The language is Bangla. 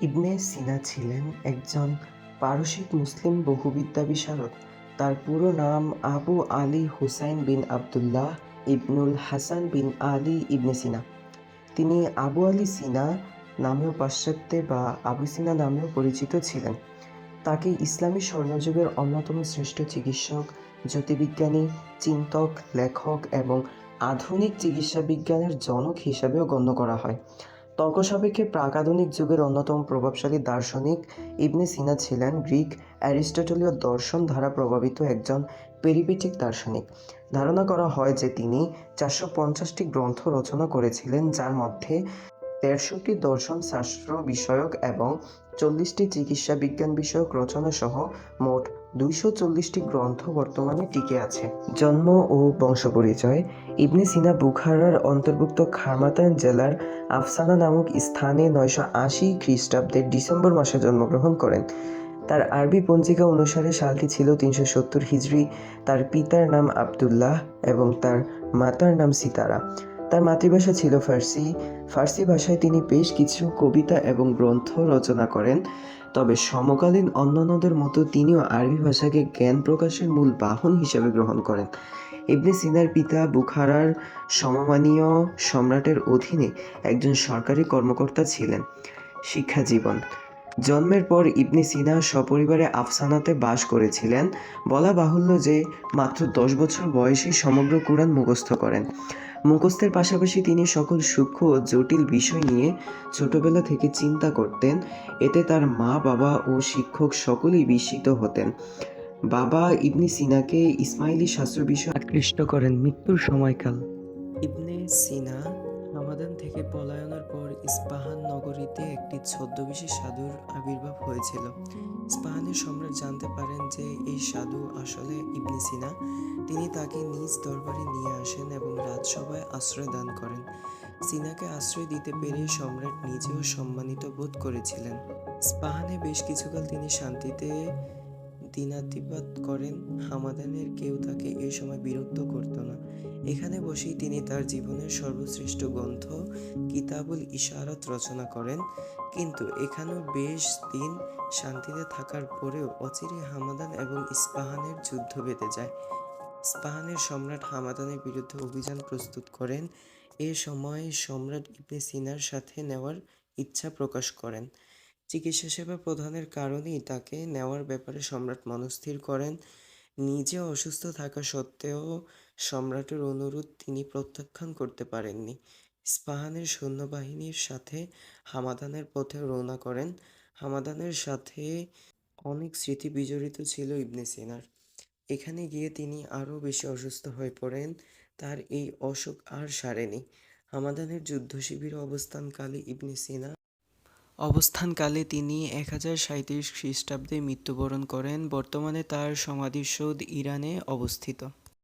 ইবনে সিনা ছিলেন একজন পারসিক মুসলিম বহুবিদ্যা বিশারদ। তার পুরো নাম আবু আলী হুসাইন বিন আবদুল্লাহ ইবনুল হাসান বিন আলী ইবনে সিনা। তিনি আবু আলী সিনা নামেও পাশ্চাত্যে বা আবু সিনা নামেও পরিচিত ছিলেন। তাকে ইসলামী স্বর্ণযুগের অন্যতম শ্রেষ্ঠ চিকিৎসক, জ্যোতির্বিজ্ঞানী, চিন্তক, লেখক এবং আধুনিক চিকিৎসা বিজ্ঞানের জনক হিসাবেও গণ্য করা হয়। তর্ক সাপেক্ষে প্রাক-আধুনিক যুগের অন্যতম প্রভাবশালী দার্শনিক ইবনে সিনা ছিলেন গ্রিক অ্যারিস্টটলীয় দর্শন দ্বারা প্রভাবিত একজন পেরিপেটিক দার্শনিক। ধারণা করা হয় যে তিনি 450টি গ্রন্থ রচনা করেছিলেন, যার মধ্যে 63টি দর্শনশাস্ত্র বিষয়ক এবং 40টি চিকিৎসা বিজ্ঞান বিষয়ক রচনা সহ মোট 240টি গ্রন্থ বর্তমানে টিকে আছে। জন্ম ও বংশপরিচয়। ইবনে সিনা বুখারার অন্তর্ভুক্ত খারমাতান জেলার আফসানা নামক স্থানে 980 খ্রিস্টাব্দের ডিসেম্বর মাসে জন্মগ্রহণ করেন। তার আরবি পঞ্জিকা অনুসারে সালটি ছিল 370 হিজরি। তার পিতার নাম আবদুল্লাহ এবং তার মাতার নাম সিতারা। তার মাতৃভাষা ছিল ফার্সি। ফার্সি ভাষায় তিনি বেশ কিছু কবিতা এবং গ্রন্থ রচনা করেন। তবে সমকালীন অন্যান্যদের মতো তিনিও আরবি ভাষাকে জ্ঞান প্রকাশের মূল বাহন হিসেবে গ্রহণ করেন। ইবনে সিনার পিতা বুখারার সমমানীয় সম্রাটের অধীনে একজন সরকারি কর্মকর্তা ছিলেন। শিক্ষা জীবন। জন্মের পর ইবনে সিনা সপরিবারে আফসানাতে বাস করেছিলেন। বলা বাহুল্য যে মাত্র 10 বছর বয়সেই সমগ্র কুরআন মুখস্থ করেন। মুখস্থের পাশাপাশি তিনি সকল সূক্ষ্ম ও জটিল বিষয় নিয়ে ছোটবেলা থেকে চিন্তা করতেন। এতে তার মা, বাবা ও শিক্ষক সকলেই বিস্মিত হতেন। বাবা ইবনে সিনাকে ইসমাইলি শাস্ত্র বিষয়ে আকৃষ্ট করেন। মৃত্যুর সময়কাল। ইবনে সিনা হামাদান থেকে পলায়নের পর ইস্পাহান নগরীতে একটি ছদ্মবেশী সাধুর আবির্ভাব হয়েছিল। ইস্পাহানের সম্রাট জানতে পারেন যে এই সাধু আসলে ইবনে সিনা। তিনি তাকে নিজ দরবারে নিয়ে আসেন এবং রাজসভায় আশ্রয় দান করেন। সিনাকে আশ্রয় দিতে পেরে সম্রাট নিজেও সম্মানিত বোধ করেছিলেন। ইস্পাহানে বেশ কিছুকাল তিনি শান্তিতে দিনাতিপাত করেন। হামাদানের কেউ তাকে এ সময় বিরক্ত করত না। এখানে বসেই তিনি তার জীবনের সর্বশ্রেষ্ঠ গ্রন্থ কিতাবুল ইশারাত রচনা করেন। কিন্তু এখানেও বেশ দিন শান্তিতে থাকার পরেও অচিরে হামাদান এবং ইস্পাহানের যুদ্ধ বেঁধে যায়। ইস্পাহানের সম্রাট হামাদানের বিরুদ্ধে অভিযান প্রস্তুত করেন। এ সময় সম্রাট ইবনে সিনার সাথে নেওয়ার ইচ্ছা প্রকাশ করেন। চিকিৎসা সেবা প্রদানের কারণেই তাকে নেওয়ার ব্যাপারে সম্রাট মনস্থির করেন। নিজে অসুস্থ থাকা সত্ত্বেও সম্রাটের অনুরোধ তিনি প্রত্যাখ্যান করতে পারেননি। ইস্পাহানের সৈন্যবাহিনীর সাথে হামাদানের পথে রওনা করেন। হামাদানের সাথে অনেক স্মৃতি বিজড়িত ছিল ইবনে সিনার। এখানে গিয়ে তিনি আরও বেশি অসুস্থ হয়ে পড়েন। তার এই অসুখ আর সারেনি। হামাদানের যুদ্ধশিবিরে অবস্থানকালে তিনি 1037 খ্রিস্টাব্দে মৃত্যুবরণ করেন। বর্তমানে তার সমাধিসৌধ ইরানে অবস্থিত।